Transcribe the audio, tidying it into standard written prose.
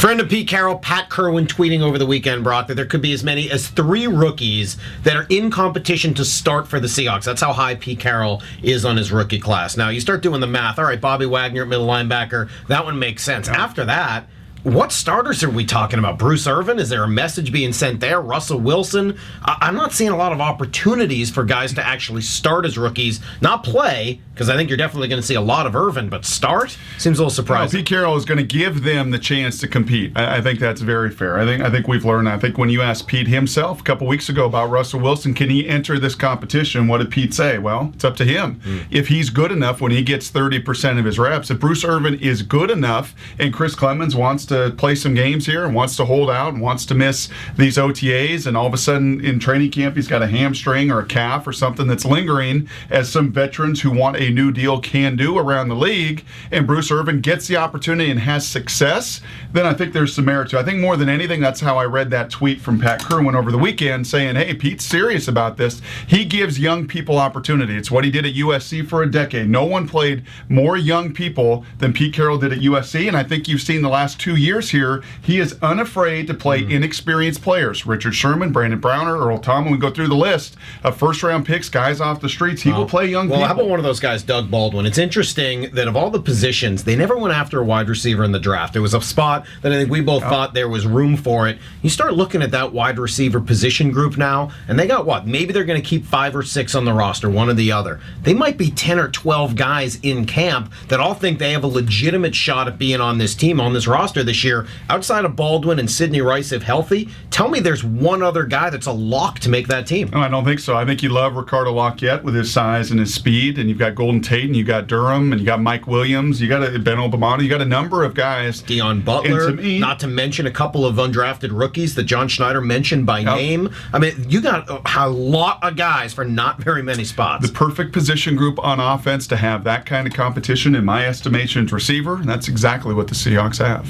Friend of Pete Carroll, Pat Kerwin, tweeting over the weekend, Brock, that there could be as many as 3 rookies that are in competition to start for the Seahawks. That's how high Pete Carroll is on his rookie class. Now, you start doing the math. All right, Bobby Wagner at middle linebacker. That one makes sense. Yeah. After that, what starters are we talking about? Bruce Irvin? Is there a message being sent there? Russell Wilson? I'm not seeing a lot of opportunities for guys to actually start as rookies, not play, because I think you're definitely going to see a lot of Irvin, but start? Seems a little surprising. Well, Pete Carroll is going to give them the chance to compete. I think that's very fair. I think we've learned. I think when you asked Pete himself a couple weeks ago about Russell Wilson, can he enter this competition? What did Pete say? Well, it's up to him. If he's good enough when he gets 30% of his reps, if Bruce Irvin is good enough and Chris Clemens wants to play some games here and wants to hold out and wants to miss these OTAs, and all of a sudden in training camp he's got a hamstring or a calf or something that's lingering, as some veterans who want a new deal can do around the league, and Bruce Irvin gets the opportunity and has success, then I think there's some merit to it. I think more than anything, that's how I read that tweet from Pat Kerwin over the weekend saying, hey, Pete's serious about this. He gives young people opportunity. It's what he did at USC for a decade. No one played more young people than Pete Carroll did at USC, and I think you've seen the last 2 years here, he is unafraid to play inexperienced players. Richard Sherman, Brandon Browner, Earl Tomlin, we go through the list of first-round picks, guys off the streets. He will play young people. Well, how about one of those guys, Doug Baldwin? It's interesting that of all the positions, they never went after a wide receiver in the draft. There was a spot that I think we both thought there was room for it. You start looking at that wide receiver position group now, and they got what? Maybe they're going to keep 5 or 6 on the roster, one or the other. They might be 10 or 12 guys in camp that all think they have a legitimate shot at being on this team, on this roster this year. Outside of Baldwin and Sidney Rice, if healthy, tell me there's one other guy that's a lock to make that team. No, I don't think so. I think you love Ricardo Lockett with his size and his speed, and you've got Golden Tate, and you got Durham, and you got Mike Williams, you got Ben Obamano, you got a number of guys. Deion Butler, not to mention a couple of undrafted rookies that John Schneider mentioned by name. I mean, you got a lot of guys for not very many spots. The perfect position group on offense to have that kind of competition, in my estimation, is receiver, and that's exactly what the Seahawks have.